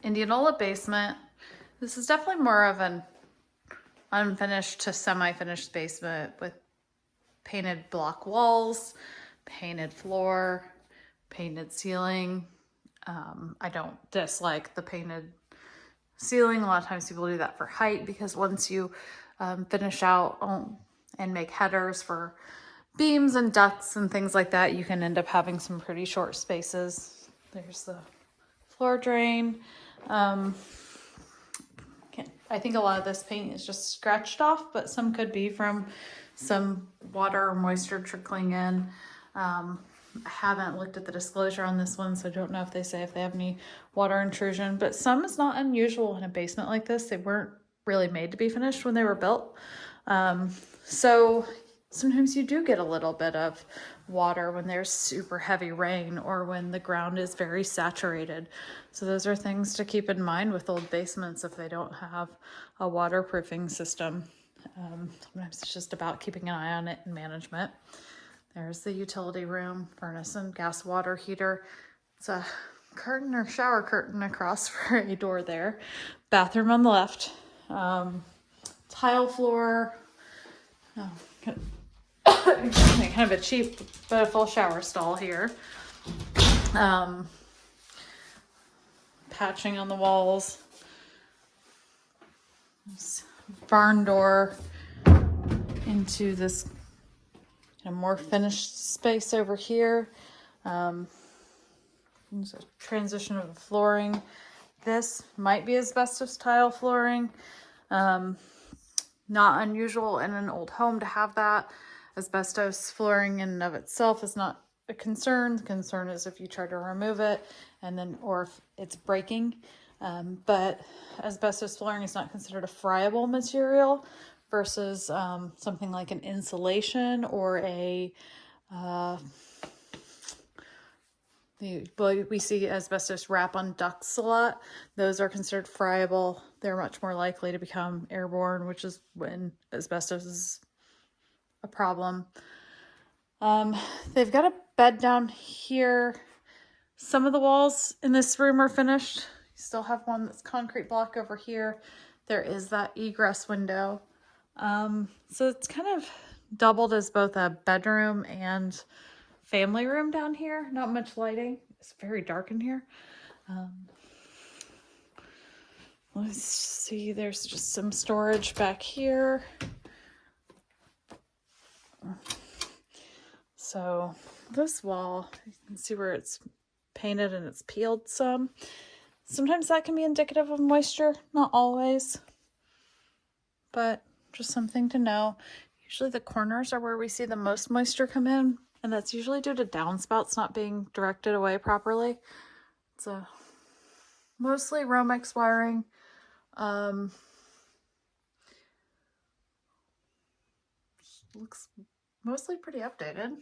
Indianola basement. This is definitely more of an unfinished to semi-finished basement with painted block walls, painted floor, painted ceiling. I don't dislike the painted ceiling. A lot of times people do that for height because once you finish out and make headers for beams and ducts and things like that, you can end up having some pretty short spaces. There's the floor drain. I think a lot of this paint is just scratched off, but some could be from some water or moisture trickling in. I haven't looked at the disclosure on this one, so I don't know if they say if they have any water intrusion, but some is not unusual in a basement like this. They weren't really made to be finished when they were built. So sometimes you do get a little bit of water when there's super heavy rain or when the ground is very saturated. So those are things to keep in mind with old basements if they don't have a waterproofing system. Sometimes it's just about keeping an eye on it and management. There's the utility room, furnace and gas water heater. It's a curtain or shower curtain across for a door there. Bathroom on the left. Tile floor. Kind of a cheap but a full shower stall here. Patching on the walls. Barn door into this kind of more finished space over here. There's a transition of the flooring. This might be asbestos tile flooring. Not unusual in an old home to have that. Asbestos flooring in and of itself is not a concern. The concern is if you try to remove it and then, or if it's breaking. But asbestos flooring is not considered a friable material versus something like an insulation or a, we see asbestos wrap on ducts a lot. Those are considered friable. They're much more likely to become airborne, which is when asbestos is a problem. They've got a bed down here. Some of the walls in this room are finished. You still have one that's concrete block over here. There is that egress window. So it's kind of doubled as both a bedroom and family room down here. Not much lighting. It's very dark in here. Let's see, there's just some storage back here. So this wall, you can see where it's painted and it's peeled some. Sometimes that can be indicative of moisture, not always, but just something to know. Usually the corners are where we see the most moisture come in, and that's usually due to downspouts not being directed away properly. It's a mostly Romex wiring. Looks mostly pretty updated.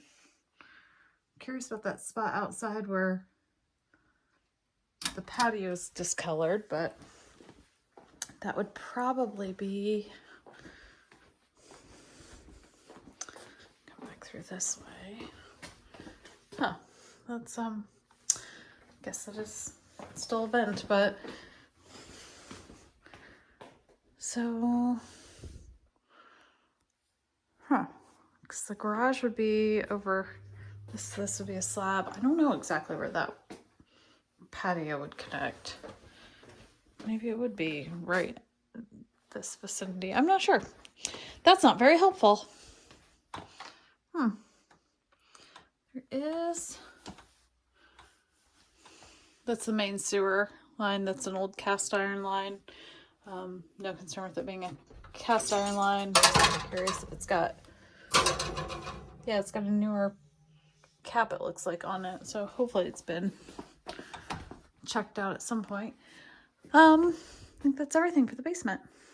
Curious about that spot outside where the patio is discolored, but that would probably be, come back through this way. Huh, that's I guess that is still a vent, but so because the garage would be over this would be a slab. I don't know exactly where that patio would connect. Maybe it would be right in this vicinity. I'm not sure. That's not very helpful. There is, that's the main sewer line. That's an old cast iron line. No concern with it being a cast iron line. I'm curious if it's got, yeah, it's got a newer cap, it looks like, on it. So hopefully it's been checked out at some point. I think that's everything for the basement.